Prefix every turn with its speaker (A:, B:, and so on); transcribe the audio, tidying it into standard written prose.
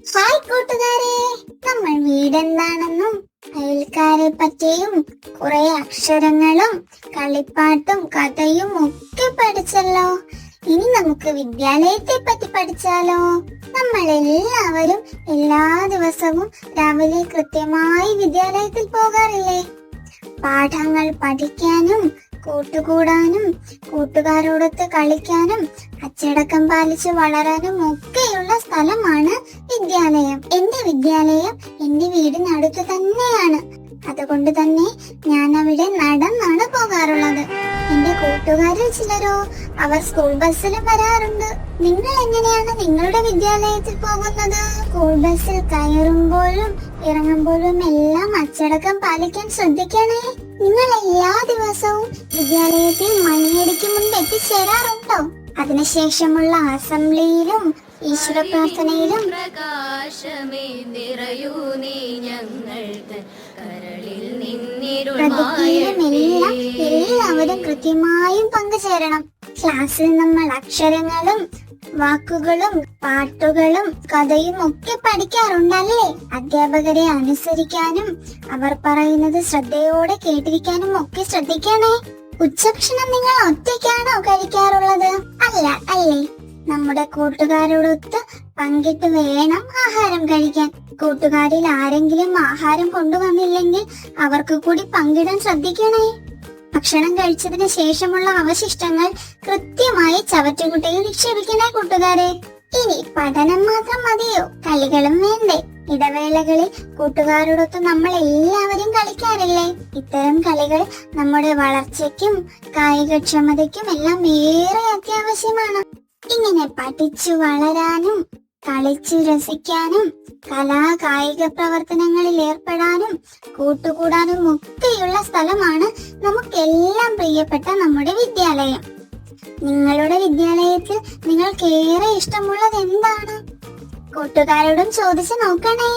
A: Hi കൂട്ടുകാരെ, നമ്മൾ വീടെന്താണെന്നും അയൽക്കാരെ പറ്റിയും കുറെ അക്ഷരങ്ങളും കളിപ്പാട്ടും കഥയും ഒക്കെ പഠിച്ചല്ലോ. ഇനി നമുക്ക് വിദ്യാലയത്തെ പറ്റി പഠിച്ചാലോ? നമ്മൾ എല്ലാവരും എല്ലാ ദിവസവും രാവിലെ കൃത്യമായി വിദ്യാലയത്തിൽ പോകാറില്ലേ? പാഠങ്ങൾ പഠിക്കാനും കൂട്ടുകൂടാനും കൂട്ടുകാരോടൊത്ത് കളിക്കാനും അച്ചടക്കം പാലിച്ച് വളരാനും ഒക്കെയുള്ള സ്ഥലമാണ് വിദ്യാലയം. എന്റെ വിദ്യാലയം എന്റെ വീടിനടുത്ത് തന്നെയാണ്. അതുകൊണ്ട് തന്നെ ഞാൻ അവിടെ നടന്നാണ് പോകാറുള്ളത്. എന്റെ കൂട്ടുകാരിൽ ചിലരോ അവർ സ്കൂൾ ബസ്സിലും വരാറുണ്ട്. നിങ്ങൾ എങ്ങനെയാണ് നിങ്ങളുടെ വിദ്യാലയത്തിൽ പോകുന്നത്? സ്കൂൾ ബസ്സിൽ കയറുമ്പോഴും ഇറങ്ങുമ്പോഴും എല്ലാം അച്ചടക്കം പാലിക്കാൻ ശ്രദ്ധിക്കണേ. നിങ്ങൾ എല്ലാ ദിവസവും വിദ്യാലയത്തിൽ മണിയടിക്ക് മുൻപ് എത്തിച്ചേരാറുണ്ടോ? അതിനുശേഷമുള്ള അസംബ്ലിയിലും ഈശ്വര പ്രാർത്ഥനയിലും പ്രതിജ്ഞയിലും എല്ലാവരും കൃത്യമായും പങ്കുചേരണം. ക്ലാസ്സിൽ നമ്മൾ അക്ഷരങ്ങളും വാക്കുകളും പാട്ടുകളും കഥയും ഒക്കെ പഠിക്കാറുണ്ടല്ലേ? അധ്യാപകരെ അനുസരിക്കാനും അവർ പറയുന്നത് ശ്രദ്ധയോടെ കേട്ടിരിക്കാനും ഒക്കെ ശ്രദ്ധിക്കണേ. ഉച്ചഭക്ഷണം നിങ്ങൾ ഒറ്റയ്ക്കാണോ കഴിക്കാറുള്ളത്? അല്ല അല്ലേ? നമ്മുടെ കൂട്ടുകാരോടൊത്ത് പങ്കിട്ട് വേണം ആഹാരം കഴിക്കാൻ. കൂട്ടുകാരിൽ ആരെങ്കിലും ആഹാരം കൊണ്ടുവന്നില്ലെങ്കിൽ അവർക്ക് കൂടി പങ്കിടാൻ ശ്രദ്ധിക്കണേ. ഭക്ഷണം കഴിച്ചതിന് ശേഷമുള്ള അവശിഷ്ടങ്ങൾ കൃത്യമായി ചവറ്റുകുട്ടയിൽ നിക്ഷേപിക്കണേ കൂട്ടുകാരെ. ഇനി പഠനം മാത്രം മതിയോ? കളികളും വേണ്ടേ? ഇടവേളകളിൽ കൂട്ടുകാരോടൊത്ത് നമ്മൾ എല്ലാവരും കളിക്കാറില്ലേ? ഇത്തരം കളികൾ നമ്മുടെ വളർച്ചയ്ക്കും കായികക്ഷമതയ്ക്കും എല്ലാം ഏറെ അത്യാവശ്യമാണ്. ഇങ്ങനെ പഠിച്ചു വളരാനും കളിച്ചു രസിക്കാനും കായിക പ്രവർത്തനങ്ങളിൽ ഏർപ്പെടാനും കൂട്ടുകൂടാനും ഒക്കെയുള്ള സ്ഥലമാണ് നമുക്കെല്ലാം പ്രിയപ്പെട്ട നമ്മുടെ വിദ്യാലയം. നിങ്ങളുടെ വിദ്യാലയത്തിൽ നിങ്ങൾക്ക് ഏറെ ഇഷ്ടമുള്ളത് എന്താണ്? കൂട്ടുകാരോടും ചോദിച്ചു നോക്കണേ.